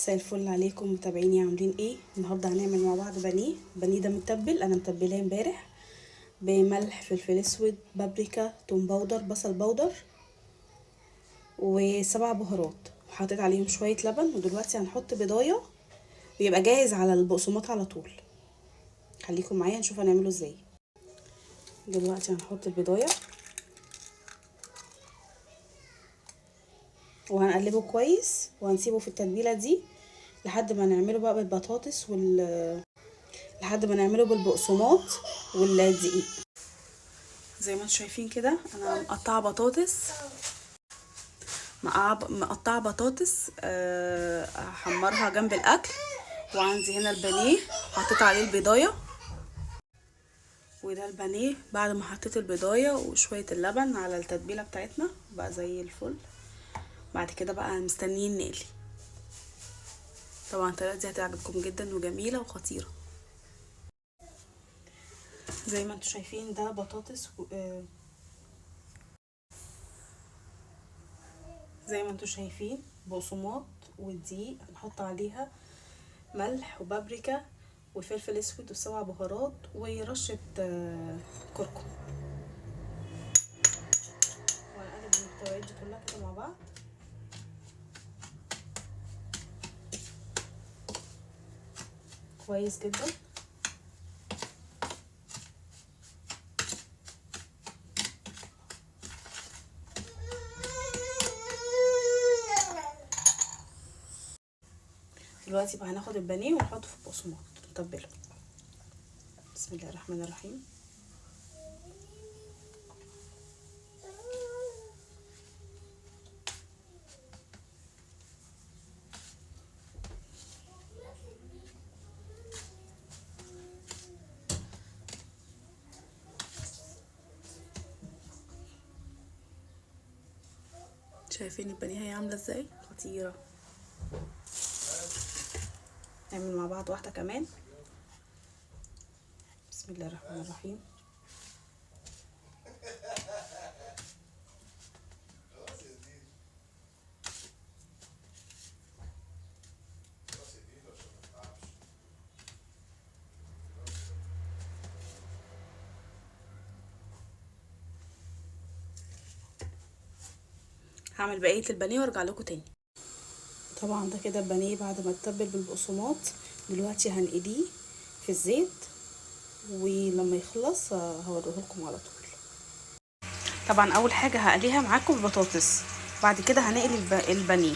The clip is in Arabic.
مساء الفل عليكم متابعيني، عاملين ايه؟ النهارده هنعمل مع بعض بانيه. البانيه ده متبل، انا متبلاه امبارح بملح، فلفل اسود، بابريكا، توم باودر، بصل باودر، وسبع بهارات، وحطيت عليهم شويه لبن. ودلوقتي هنحط بيضايه ويبقى جاهز على البقسماط على طول. خليكم معايا نشوف هنعمله ازاي. دلوقتي هنحط البيضايه وهنقلبه كويس وهنسيبه في التتبيله دي لحد ما نعمله بقى بالبطاطس لحد ما نعمله بالبقسماط والدقيق. زي ما انتم شايفين كده انا مقطعه بطاطس، هحمرها جنب الاكل. وعندي هنا البانيه حطيت عليه البيضايه، وده البانيه بعد ما حطيت البيضايه وشويه اللبن على التتبيله بتاعتنا بقى زي الفل. بعد كده بقى مستنيين نقلي. طبعا الطريقه دي هتعجبكم جدا وجميله وخطيره. زي ما انتم شايفين ده بطاطس زي ما انتم شايفين بقسماط والدقيق، هنحط عليها ملح وبابريكا وفلفل اسود وسبع بهارات ورشه كركم، وهنقلب المحتويات دي كلها كده مع بعض. كويس جدا. دلوقتي بقى هناخد البانيه ونحطه في البقسماط نتبله. بسم الله الرحمن الرحيم. شايفين البانيه هي عامله ازاي؟ خطيره. نعمل مع بعض واحده كمان. بسم الله الرحمن الرحيم. هعمل بقيه البانيه وارجع لكم تاني. طبعا ده كده البانيه بعد ما اتبل بالبقسماط. دلوقتي هنقليه في الزيت، ولما يخلص هوريه لكم على طول. طبعا اول حاجه هقليها معاكم البطاطس، بعد كده هنقلي البانيه.